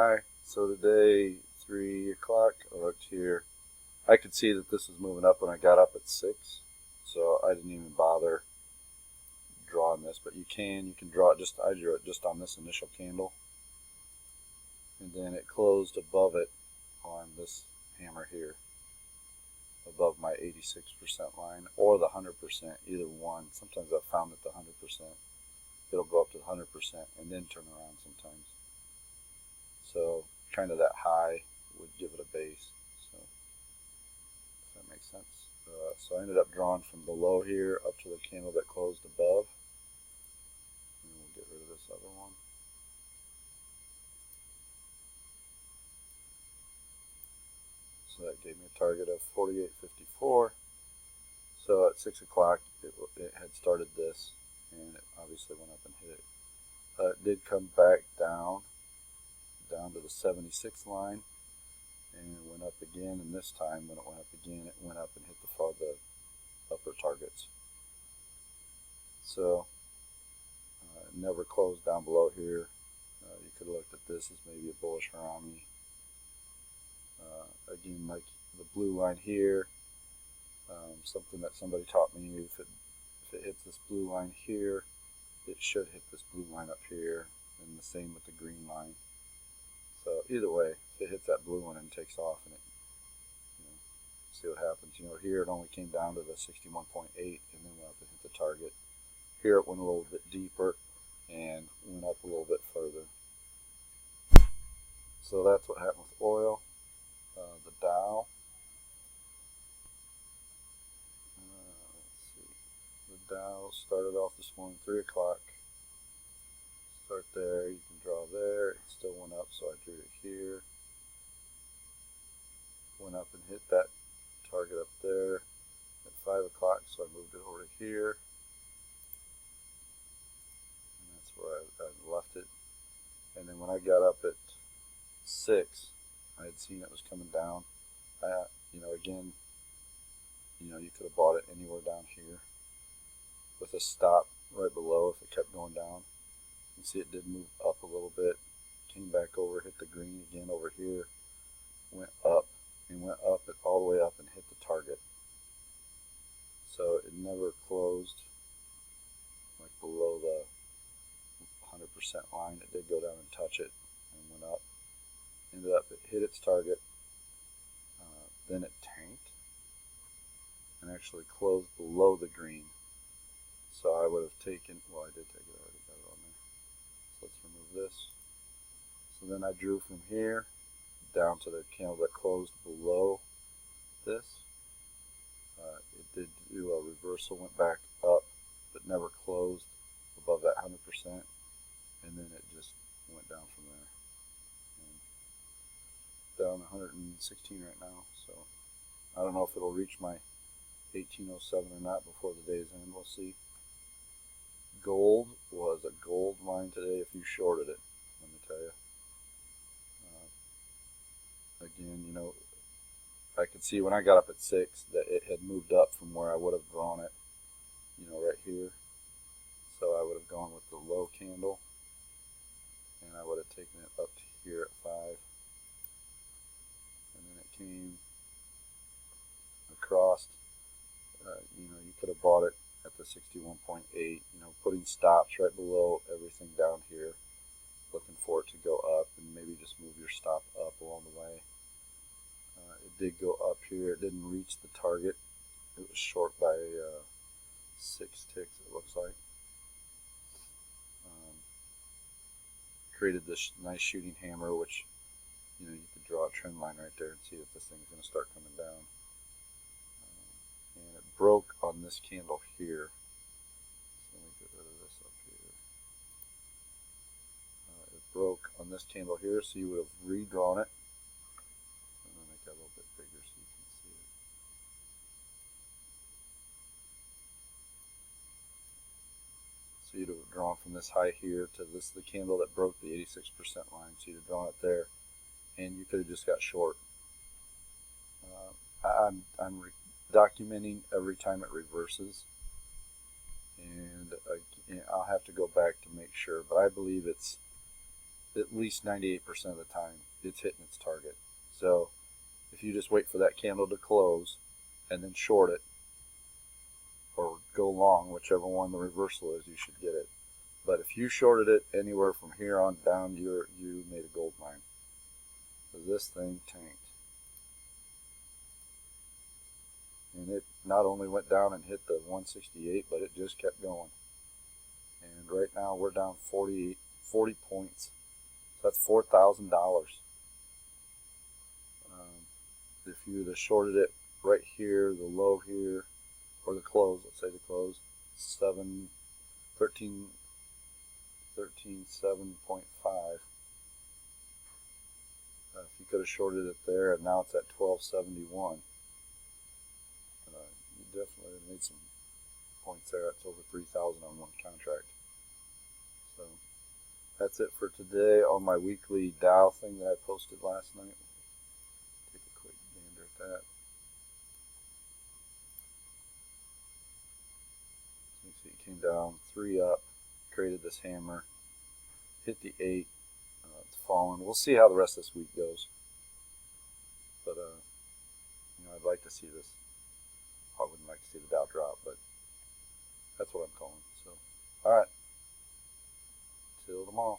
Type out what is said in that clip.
Hi, so today, 3 o'clock, I looked here. I could see that this was moving up when I got up at 6, so I didn't even bother drawing this, but you can draw it I drew it just on this initial candle. And then it closed above it on this hammer here, above my 86% line, or the 100%, either one. Sometimes I've found that the 100%, it'll go up to the 100% and then turn around sometimes. So kind of that high would give it a base. So if that makes sense. So I ended up drawing from below here up to the candle that closed above. And we'll get rid of this other one. So that gave me a target of 48.54. So at 6 o'clock it had started this, and it obviously went up and hit it. It did come back down to the 76 line, and it went up again, and this time when it went up again, it went up and hit the upper targets. So it never closed down below here. You could have looked at this as maybe a bullish harami. Again, like the blue line here, something that somebody taught me, if it hits this blue line here, it should hit this blue line up here, and the same with the green line. So either way, if it hits that blue one and takes off, and it, see what happens. Here it only came down to the 61.8 and then went up and hit the target. Here it went a little bit deeper and went up a little bit further. So that's what happened with oil. The Dow. Let's see. The Dow started off this morning 3 o'clock. Start there, you can draw there. It still went up, so I drew it here. Went up and hit that target up there at 5 o'clock, so I moved it over to here. And that's where I left it. And then when I got up at 6, I had seen it was coming down. Again, you could have bought it anywhere down here with a stop right below if it kept going down. You can see it did move up a little bit, came back over, hit the green again over here, went up, and went up it all the way up and hit the target. So it never closed like below the 100% line. It did go down and touch it and went up. Ended up, it hit its target. Then it tanked and actually closed below the green. So I would have taken, well, I did take it, I already got it on there. So let's remove this. So then I drew from here down to the candle that closed below this. It did do a reversal, went back up, but never closed above that 100%, and then it just went down from there. And down 116 right now, so I don't know if it'll reach my 1807 or not before the day's end. We'll see. Gold was a gold mine today if you shorted it, let me tell you. Again, I could see when I got up at 6 that it had moved up from where I would have drawn it, right here. So I would have gone with the low candle, and I would have taken it up to here at 5. And then it came across, you could have bought it at the 61.8, putting stops right below everything down here, looking for it to go up, and maybe just move your stop up along the way. It did go up here. It didn't reach the target. It was short by 6 ticks, it looks like. Created this nice shooting hammer, which, you could draw a trend line right there and see that this thing's going to start coming down. And it broke on this candle here. So let me get rid of this up here. It broke on this candle here, so you would have redrawn it. I'm going to make that a little bit bigger so you can see it. So you'd have drawn from this high here to this, the candle that broke the 86% line. So you'd have drawn it there, and you could have just got short. I'm documenting every time it reverses, and I'll have to go back to make sure, but I believe it's at least 98% of the time it's hitting its target. So if you just wait for that candle to close and then short it or go long, whichever one the reversal is, you should get it. But if you shorted it anywhere from here on down, you made a gold mine. Because this thing tanked. And it not only went down and hit the 168, but it just kept going. And right now we're down 40 points. So that's $4,000. If you would have shorted it right here, the low here, or the close, let's say the close, 13.7.5. If you could have shorted it there, and now it's at 1271. You definitely made some points there. It's over 3,000 on one contract. So that's it for today on my weekly Dow thing that I posted last night. Take a quick gander at that. So you see it came down 3 up, created this hammer, hit the 8. It's fallen. We'll see how the rest of this week goes. But I'd like to see this. I wouldn't like to see the Dow drop, but that's what I'm calling. So, all right. Till tomorrow.